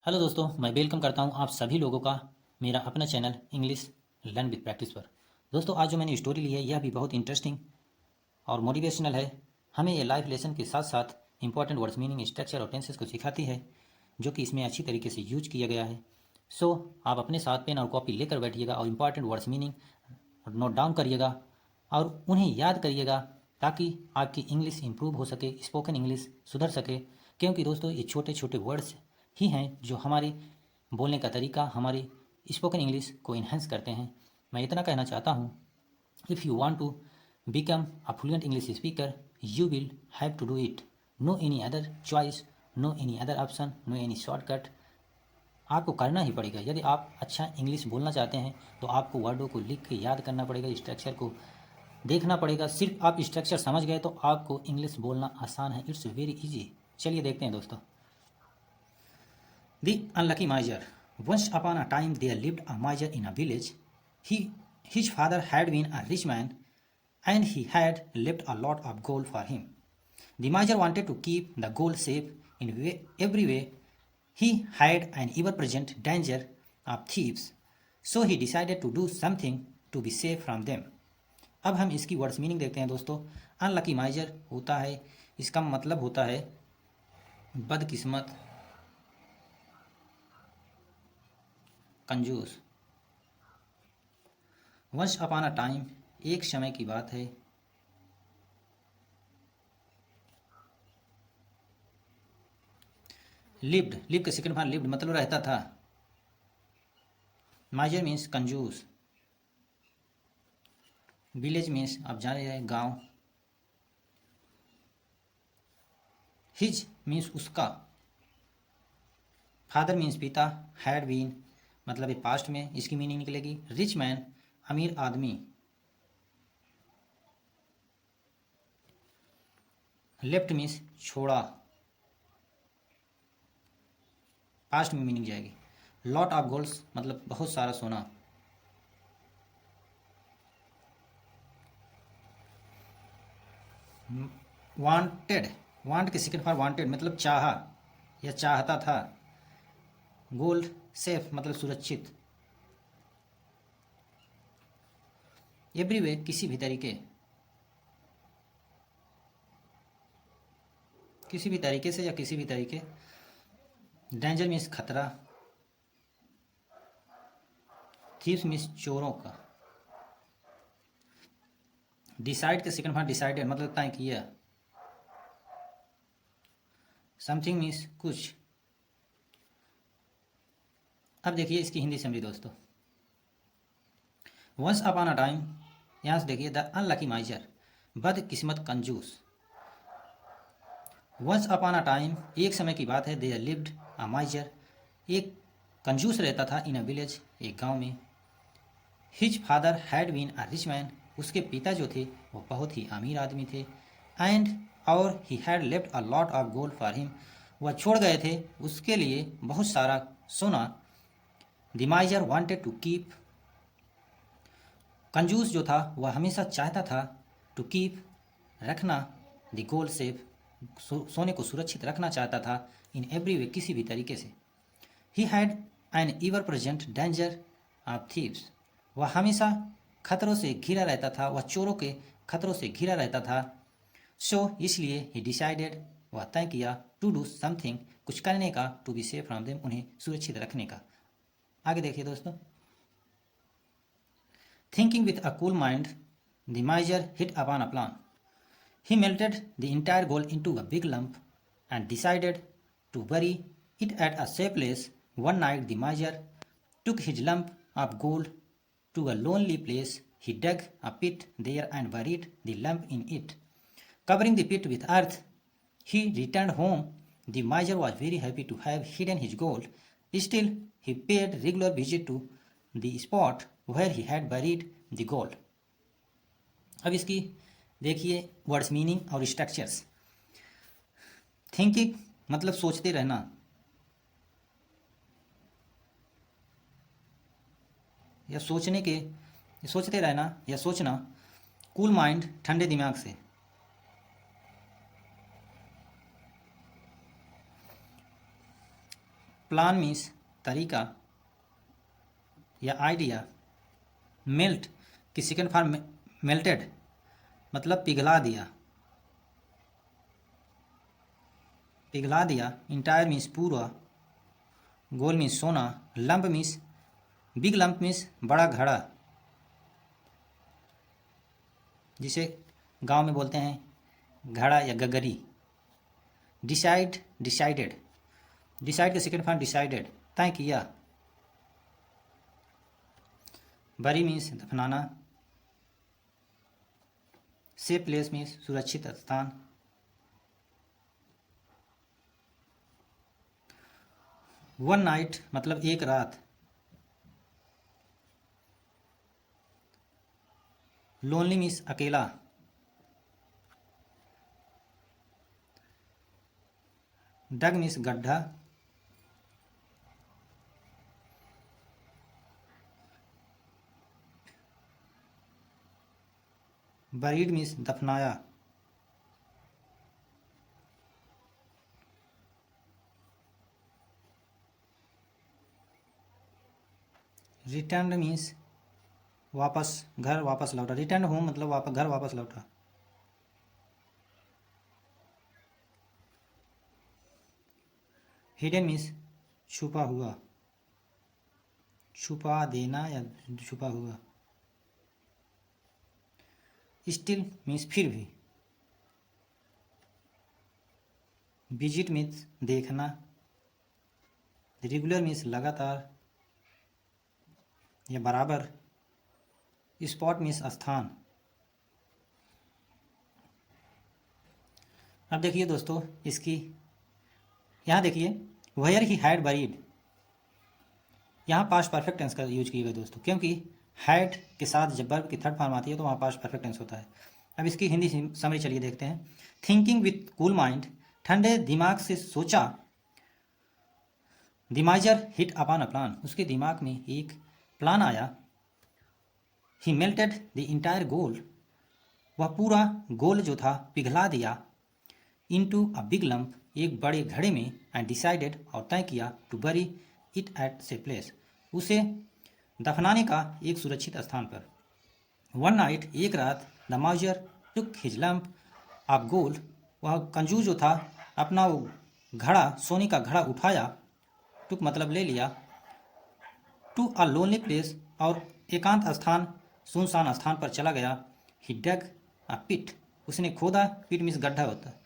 Hello दोस्तों, मैं welcome करता हूं आप सभी लोगों का मेरा अपना channel English learn with practice पर। दोस्तों, आज जो मैंने स्टोरी ली है यह भी बहुत इंटरेस्टिंग और मोटिवेशनल है। हमें ये लाइफ लेसन के साथ साथ इंपॉर्टेंट वर्ड्स, मीनिंग, स्ट्रक्चर और टेंसेस को सिखाती है, जो कि इसमें अच्छी तरीके से यूज किया गया है। सो आप अपने साथ पेन और कॉपी लेकर बैठिएगा और important words, meaning note down करिएगा और उन्हें याद करिएगा, ताकि आपकी इंग्लिश इंप्रूव हो सके, स्पोकन इंग्लिश सुधर सके। क्योंकि दोस्तों, ये छोटे छोटे वर्ड्स ही हैं जो हमारे बोलने का तरीका, हमारी स्पोकन इंग्लिश को इन्हेंस करते हैं। मैं इतना कहना चाहता हूँ, if you want to become a fluent English speaker, you will have to do it. No any other choice, no any other option, no any shortcut. आपको करना ही पड़ेगा। यदि आप अच्छा इंग्लिश बोलना चाहते हैं तो आपको वर्डों को लिख के याद करना पड़ेगा, स्ट्रक्चर को देखना पड़ेगा। सिर्फ आप स्ट्रक्चर समझ गए तो आपको इंग्लिश बोलना आसान है। It's very easy. चलिए देखते हैं दोस्तों। The unlucky miser. Once upon a time there lived a miser in a village. His father had been a rich man and he had left a lot of gold for him. The miser wanted to keep the gold safe in every way. He had an ever-present danger of thieves, so he decided to do something to be safe from them. अब हम इसकी words meaning देखते हैं दोस्तों। Unlucky माइजर होता है, इसका मतलब होता है बदकिस्मत, कंजूस। वंस अपॉन अ टाइम, एक समय की बात है। लिव्ड, लिव के सेकंड फॉर्म लिव्ड मतलब रहता था। माइजर मीन्स कंजूस। विलेज मीन्स आप जान रहे हैं गांव। हिज मीन्स उसका। फादर मीन्स पिता। हैड बीन मतलब ये पास्ट में इसकी मीनिंग निकलेगी। रिच मैन अमीर आदमी। लेफ्ट मीन्स छोड़ा, पास्ट में मीनिंग जाएगी। लॉट ऑफ गोल्ड्स मतलब बहुत सारा सोना। वांटेड, वांट के सेकंड फॉर वांटेड मतलब चाहा या चाहता था। गोल्ड सेफ मतलब सुरक्षित। एवरीवे किसी भी तरीके, किसी भी तरीके से या किसी भी तरीके। डेंजर मीन्स खतरा। थीव्स मीन्स चोरों का। डिसाइड के सेकंड फॉर्म डिसाइडेड मतलब तय किया। समथिंग मीन्स कुछ। अब देखिए इसकी हिंदी समझी दोस्तों। वंस अपॉन अ टाइम, यहाँ से देखिए द अनलकी माइजर, बदकिस्मत कंजूस। वंस अपॉन अ टाइम, एक समय की बात है। देयर लिव्ड अ माइजर, एक कंजूस रहता था। इन अ विलेज, एक गांव में। His father had been a rich man, उसके पिता जो थे वो बहुत ही अमीर आदमी थे। एंड और he had left a lot of gold for him, वह छोड़ गए थे उसके लिए बहुत सारा सोना। The miser wanted to keep, कंजूस जो था वह हमेशा चाहता था टू कीप रखना, द गोल्ड सेफ सोने को सुरक्षित रखना चाहता था। इन एवरी वे किसी भी तरीके से। He had an ever present danger of thieves, वह हमेशा खतरों से घिरा रहता था, वह चोरों के खतरों से घिरा रहता था। सो इसलिए ही डिसाइडेड, वह तय किया, टू डू समथिंग कुछ करने का, to be safe from them उन्हें सुरक्षित रखने का। आगे देखिए दोस्तों। Thinking with a cool mind, the miser hit upon a plan. He melted the entire gold into a big lump and decided to bury it at a safe place. One night, the miser took his lump of gold to a lonely place. He dug a pit there and buried the lump in it, covering the pit with earth. He returned home. The miser was very happy to have hidden his gold. Still, he paid regular visit to the spot where he had buried the gold. अब इसकी देखिए words meaning और structures. Thinking मतलब सोचते रहना। या सोचने के, सोचते रहना या सोचना। कूल माइंड ठंडे दिमाग से। प्लान मीन्स तरीका या आइडिया। मेल्ट की सेकेंड फॉर्म मेल्टेड मतलब पिघला दिया, पिघला दिया। इंटायर मीन्स पूरा, गोल मीन्स सोना, lump means big lump means बड़ा घड़ा, जिसे गांव में बोलते हैं घड़ा या गगरी। डिसाइड डिसाइडेड, डिसाइड का सेकेंड फॉर्म डिसाइडेड तय किया। बरी मीन्स दफनाना। सेफ प्लेस मीन्स सुरक्षित स्थान। वन नाइट मतलब एक रात। लोनली मीन्स अकेला। डग मीन्स गड्ढा। बरीड मीन्स दफनाया। रिटर्न मीन्स वापस, घर वापस लौटा। रिटर्न होम मतलब वापस, घर वापस लौटा। हिडन मीन्स छुपा हुआ, छुपा देना या छुपा हुआ। स्टिल मीन्स फिर भी। विजिट मीन्स देखना। रेगुलर मीन्स लगातार या बराबर। स्पॉट मीन्स स्थान। अब देखिए दोस्तों इसकी, यहाँ देखिए वेयर ही हैड बरीड, यहाँ पास्ट परफेक्ट टेंस का यूज किया गया दोस्तों, क्योंकि हैड के साथ जब वर्ब की थर्ड फॉर्म आती है तो वहाँ पास्ट परफेक्ट टेंस होता है। अब इसकी हिंदी समरी चलिए देखते हैं। थिंकिंग विथ कूल माइंड, ठंडे दिमाग से सोचा। The miser hit upon a plan, उसके दिमाग में एक प्लान आया। ही मेल्टेड द इंटायर गोल, वह पूरा गोल जो था पिघला दिया। इनटू अ बिग लंप, एक बड़े घड़े में। एंड डिसाइडेड, और तय किया। टू बरी इट एट से प्लेस, उसे दफनाने का एक सुरक्षित स्थान पर। वन नाइट, एक रात। The Mauser took his lump of gold, वह कंजूस जो था अपना वो घड़ा, सोने का घड़ा उठाया। टुक मतलब ले लिया। टू अ लोनली प्लेस, और एकांत स्थान, सुनसान स्थान पर चला गया। ही डग अ पिट, उसने खोदा। पिट मीन्स गड्ढा होता है,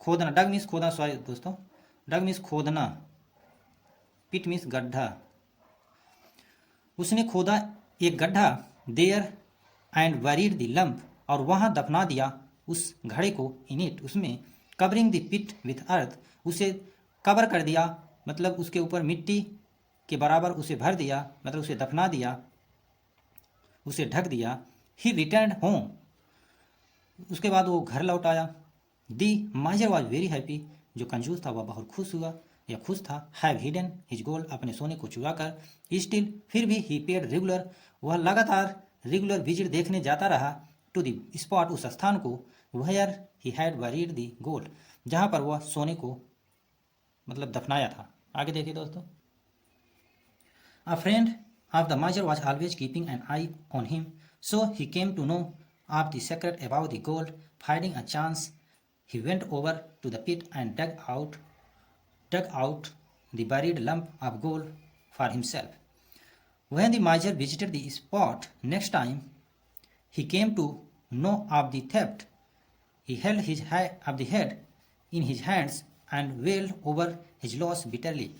खोदना। डग मीन्स खोदना, सॉरी दोस्तों, डग मीन्स खोदना, पिट मीन्स गड्ढा। उसने खोदा एक गड्ढा। There and buried the lump, और वहां दफना दिया उस घड़े को। इन इट, उसमें। Covering the pit with earth, उसे कवर कर दिया मतलब उसके ऊपर मिट्टी के बराबर उसे भर दिया, मतलब उसे दफना दिया, उसे ढक दिया। ही रिटर्न होम, उसके बाद वो घर लौट आया। दी माइजर वॉज वेरी हैप्पी, जो कंजूस था वह बहुत खुश हुआ या खुश था। हैव हिडन हिज गोल्ड, अपने सोने को चुरा कर। स्टिल, फिर भी। ही पेड रेगुलर, वह लगातार रेगुलर विजिट देखने जाता रहा। टू द स्पॉट, उस स्थान को। Where he had buried the gold, जहाँ पर वह सोने को मतलब दफनाया था। आगे देखिए दोस्तों। A friend of the Major was always keeping an eye on him, so he came to know of the secret about the gold. Finding a chance, he went over to the pit and dug out the buried lump of gold for himself. When the Major visited the spot next time, he came to know of the theft. He held his head in his hands and wailed over his loss bitterly.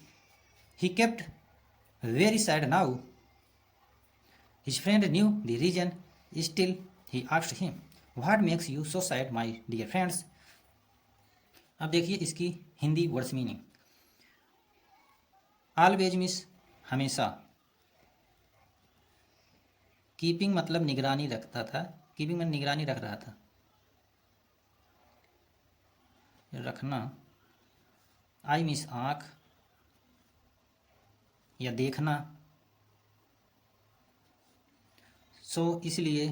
He kept very sad now. His friend knew the reason. Still, he asked him, "What makes you so sad, my dear friends?" अब देखिए इसकी Hindi words meaning. Always means हमेशा। Keeping मतलब निगरानी रखता था, keeping में निगरानी रख रहा था, रखना। आई मीन्स आँख या देखना। सो इसलिए।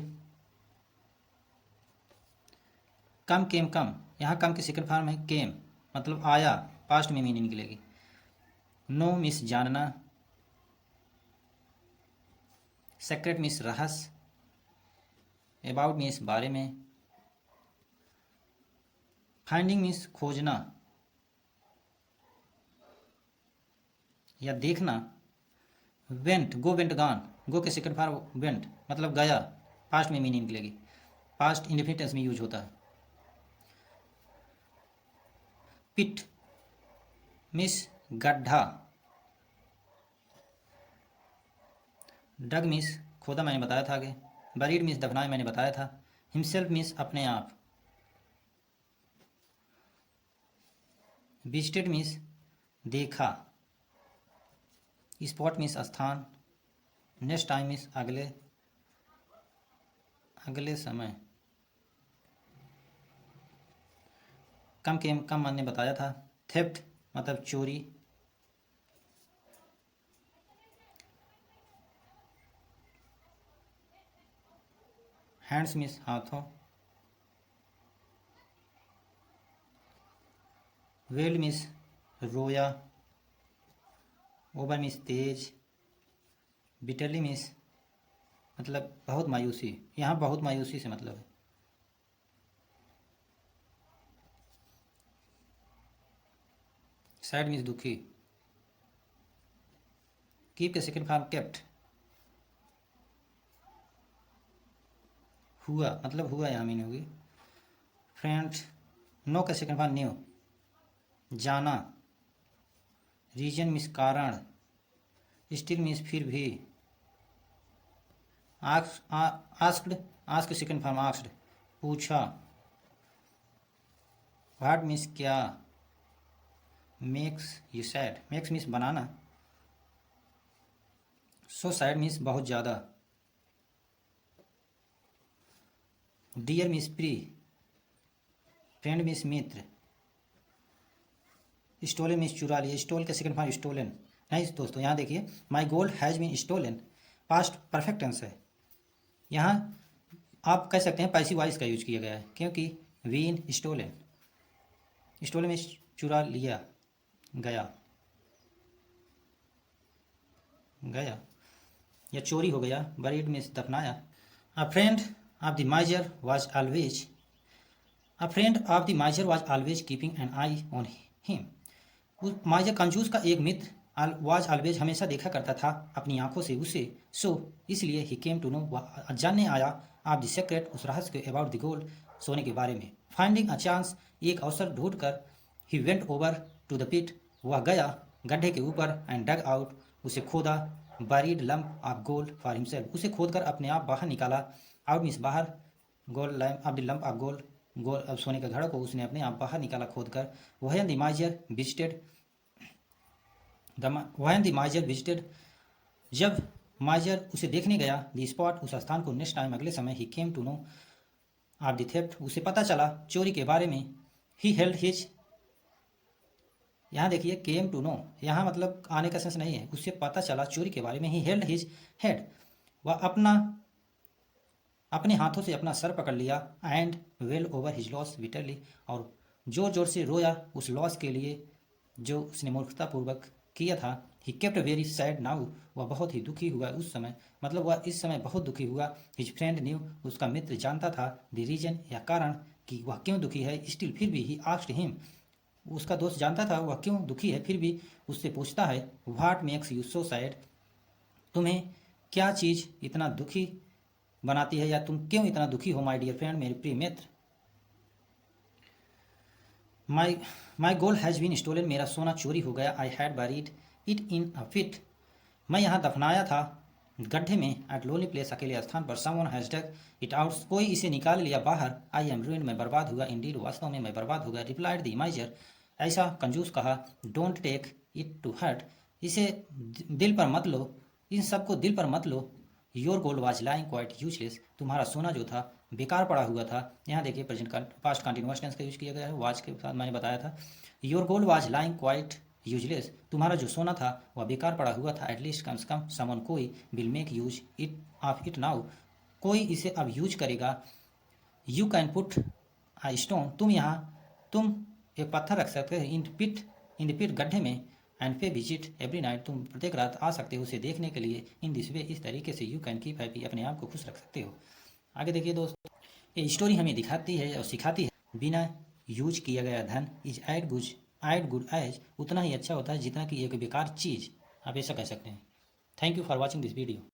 कम केम कम, यहाँ कम की सेकंड फॉर्म है केम, मतलब आया, पास्ट में मीनिंग निकलेगी। नो मिस जानना, सेक्रेट मिस रहस्य, अबाउट मिस बारे में, फाइंडिंग मिस खोजना या देखना, वेंट गो वेंट गॉन, गो के सेकंड फॉर्म वेंट मतलब गया, पास्ट में मीनिंग निकलेगी, पास्ट इंडेफिनिट टेंस में यूज होता है। पिट मिस गड्ढा, डग मिस खोदा मैंने बताया था आगे, बरीड मिस दफनाए मैंने बताया था, हिमसेल्फ मिस अपने आप, विजिटेड मिस देखा, स्पॉट मिस स्थान, नेक्स्ट टाइम मिस अगले अगले समय, कम मैंने बताया था, थेफ्ट मतलब चोरी, हैंड्स मिस हाथों, वेल्ड मिस रोया, ओवर मिस तेज, बिटरली मिस मतलब बहुत मायूसी, यहाँ बहुत मायूसी से मतलब है। सैड मिस दुखी, कीप के सेकंड फॉर्म केप्ट, हुआ मतलब हुआ यहाँ मीन होगी। फ्रेंड नो का सेकंड फॉर्म न्यू, जाना, रीजन मिस कारण, स्टिल मिस फिर भी, asked ask second form asked पूछा, व्हाट मिस क्या, makes you sad makes miss banana, so sad miss बहुत ज़्यादा, dear miss pre, friend miss मित्र, स्टोलन मिस चुरा लिया, स्टोल के सेकंड फॉर्म स्टोलन नहीं दोस्तों, यहाँ देखिए my gold has been stolen, past perfect tense है, यहाँ आप कह सकते हैं पैसिव वॉइस का यूज किया गया है क्योंकि बीन स्टोलन, स्टोलन मिस चुरा लिया गया गया या चोरी हो गया, बरीड मिस दफनाया, अ friend of the माइजर was always, a friend of the माइजर was always keeping an I on him, माइजर कंजूस का एक मित्र वाज ऑलवेज हमेशा देखा करता था अपनी आंखों से उसे, सो इसलिए ही केम टू नो जानने आया आप द सीक्रेट उस रहस्य के अबाउट द गोल्ड सोने के बारे में, फाइंडिंग अ चांस एक अवसर ढूंढकर, ही went over to the pit वह गया गड्ढे के ऊपर, एंड डग आउट उसे खोदा, buried lump of gold for himself उसे खोदकर अपने आप बाहर निकाला, आउट मीन्स बाहर, gold lamp of the lump of gold gold अब सोने का घड़ा को उसने अपने आप बाहर निकाला खोदकर, वह द माइजर विजिटेड वहन द माइजर विजिटेड जब माइजर उसे देखने गया, द स्पॉट उस स्थान को, नेक्स्ट टाइम अगले समय, he came to know of the theft उसे पता चला चोरी के बारे में, ही हेल्ड हिज, यहाँ देखिए केम टू नो यहाँ मतलब आने का सेंस नहीं है, उससे पता चला चोरी के बारे में, ही हेल्ड हिज हेड वह अपने हाथों से अपना सर पकड़ लिया, and well over his loss bitterly और जोर जोर से रोया उस लॉस के लिए जो उसने मूर्खतापूर्वक किया था, he kept very sad now वह बहुत ही दुखी हुआ उस समय, मतलब वह इस समय बहुत दुखी हुआ, हिज फ्रेंड न्यू उसका मित्र जानता था, द रीजन या कारण कि वह क्यों दुखी है, स्टिल फिर भी ही आस्क्ड हिम उसका दोस्त जानता था वह क्यों दुखी है, फिर भी उससे पूछता है, what makes you so sad तुम्हें क्या चीज़ इतना दुखी बनाती है या तुम क्यों इतना दुखी हो माय डियर फ्रेंड मेरे प्रिय मित्र, my my gold has been stolen मेरा सोना चोरी हो गया, I had buried it in a pit मैं यहाँ दफनाया था गड्ढे में, एट लोनली प्लेस अकेले स्थान पर, someone has dug it out कोई इसे निकाल लिया बाहर, आई एम रूइंड मैं बर्बाद हुआ, इंडीड वास्तव में मैं बर्बाद हो गया, रिप्लाइड द माइजर ऐसा कंजूस कहा, don't take it to heart इसे दिल पर मत लो, इन सबको दिल पर मत लो, your gold was lying quite useless तुम्हारा सोना जो था बेकार पड़ा हुआ था, यहाँ देखिए प्रेजेंट पास्ट कंटिन्यूअस टेंस का यूज किया गया है, वाज के साथ मैंने बताया था, your gold was lying quite useless तुम्हारा जो सोना था वह बेकार पड़ा हुआ था, एटलीस्ट कम से कम समन कोई will make use of it now नाउ कोई इसे अब यूज करेगा, you can put a stone तुम यहाँ तुम एक पत्थर रख सकते हो, इन द पिट गड्ढे में, एंड पे विजिट एवरी नाइट, तुम प्रत्येक रात आ सकते हो उसे देखने के लिए। इन दिस वे, इस तरीके से यू कैन कीप हैप्पी, अपने आप को खुश रख सकते हो। आगे देखिए दोस्त, ये स्टोरी हमें दिखाती है और सिखाती है बिना यूज किया गया धन इज एड गुड एज, उतना ही अच्छा होता है जितना कि एक बेकार चीज़, आप ऐसा कह सकते हैं। Thank you for watching this video.